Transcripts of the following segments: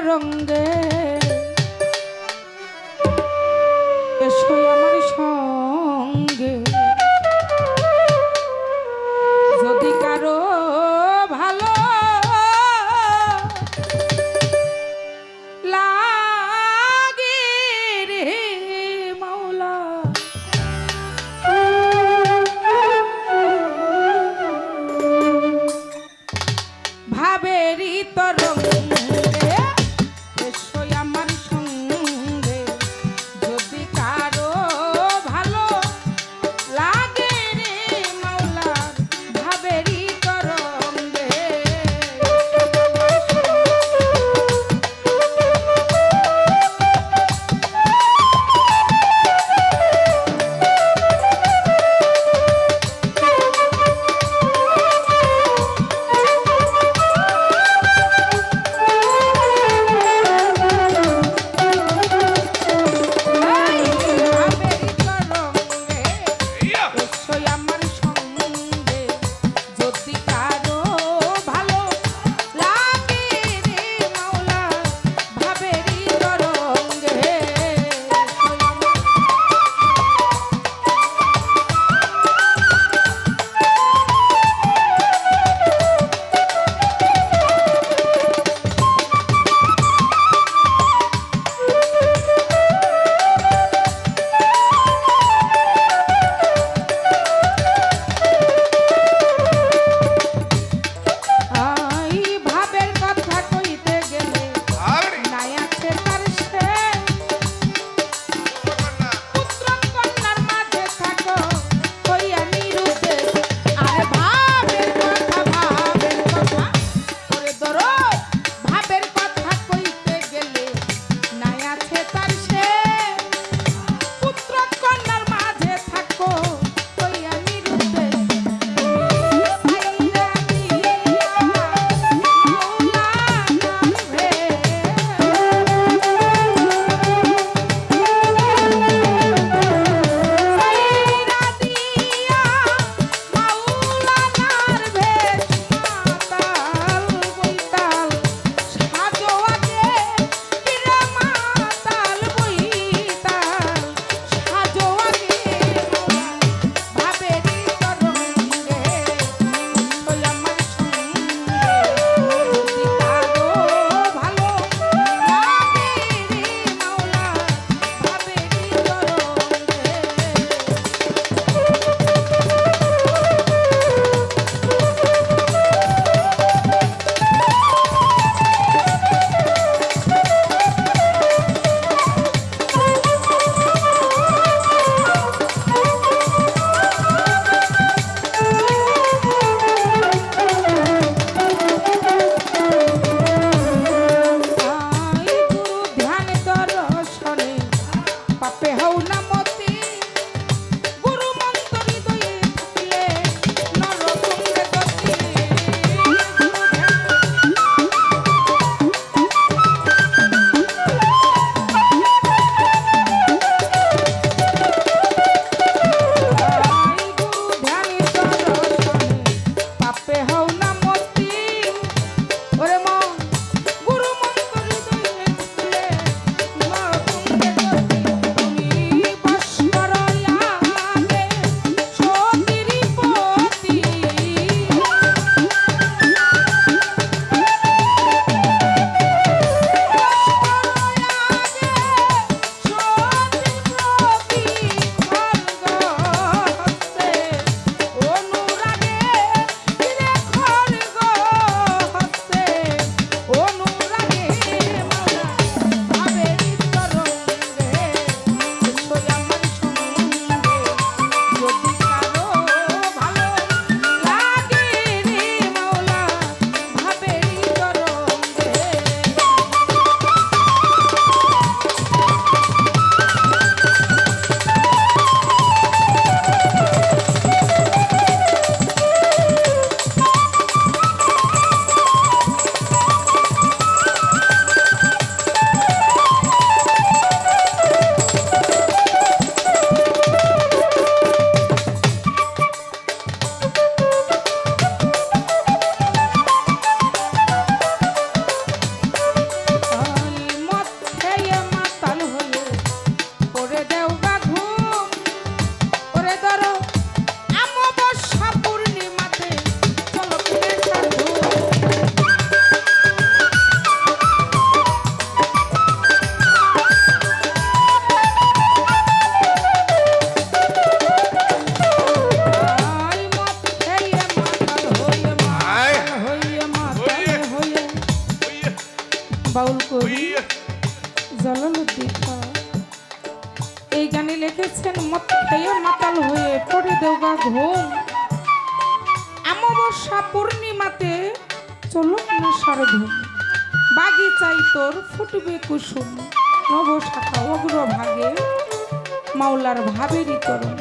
তরঙ্গে এসো আমার সঙ্গে যদি কারো ভালো লাগে রে মাওলা ভাবেরই তরঙ্গে এসো মদ খেয়ে মাতাল হয়ে পড়ে দেওগা ঘুম অমাবস্যা পূর্ণিমাতে চলো না সারধুম বাগিচাই তোর ফুটবে কুসুম নবশাখা অগ্র ভাগে মাওলার ভাবেরই তরুণ।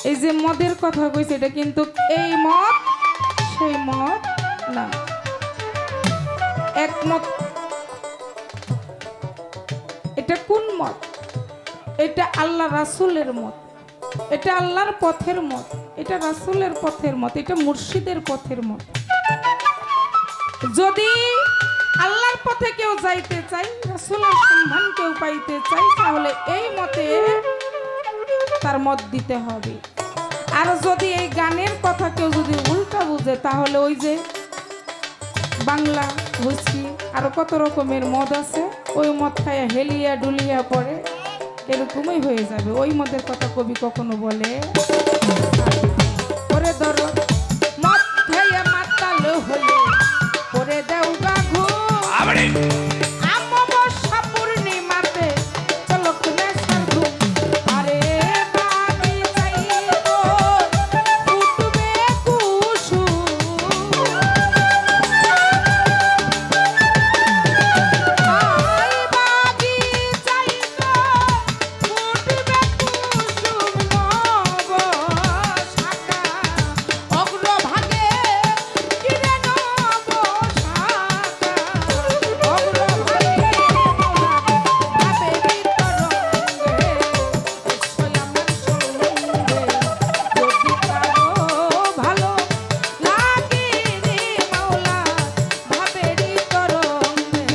এই যে মদের কথা কইছে এটা কিন্তু এই মদ সেই মদ না, একমত। এটা কোন মত? এটা আল্লাহ রাসূলের মত, এটা আল্লাহর পথের মত, এটা রাসূলের পথের মত, এটা মুর্শিদের পথের মত। যদি আল্লাহর পথে কেউ যাইতে চাই, রাসূলের সন্ধান কেউ পাইতে চাই, তাহলে এই মতে তার মত দিতে হবে। আর যদি এই গানের কথা কেউ যদি উল্টা বুঝে, তাহলে ওই যে বাংলা হুইস্কি আরো কত রকমের মদ আছে, ওই মদ খাইয়া হেলিয়া ডুলিয়া পড়ে, এরকমই হয়ে যাবে। ওই মদের কথা কবি কখনো বলে পরে ধরো মদ খাইয়া মাতাল হলে পরে দেও গা ঘুম অমাবস্যা পূর্ণিমাতে চলো খুলে সারধুম আরে বাগিচাই তোর ফুটবে কুসুম আই বাগিচাই তোর ফুটবে কুসুম নবশাখা অগ্রভাগে কিরে নবশাখা অগ্রভাগে ভাবেরই তরঙ্গে এসোই আমার সঙ্গে যদি কারো ভালো লাগে রে মাওলা ভাবেরই তরঙ্গে।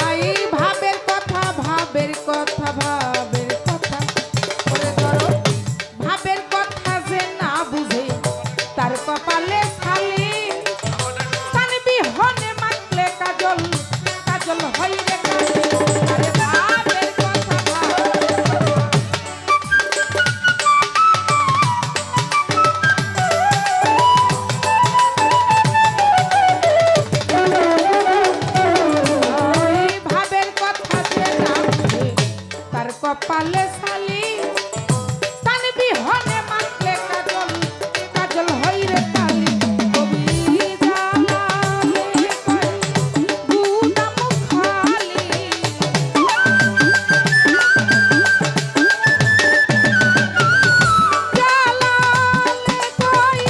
আই ভাবের কথা ভাবের কথা ভাবের কথা করে ধরো ভাবের কথা যে না বুঝে তার কপালে খালি সানবি হনে মাখলে কাজল কাজল হয় রে কালি আরে ভাবের কথা ভাবের কথা ওই ভাবের কথা যে না বুঝে তার কপালে শালি সানবি হনে মাখলে কাজল কাজল হই রে কালি কবি জালালে কই গুদাম খালি জালালে কই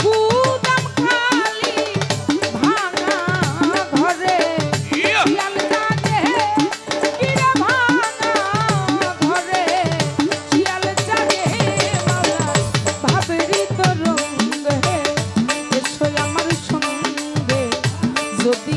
গুদাম খালি ভাঙা ঘরে শিয়াল জাগে কিরে ভাঙা ঘরে শিয়াল জাগে মাওলা ভাবেরই তরঙ্গে এসোই আমার সঙ্গে যদি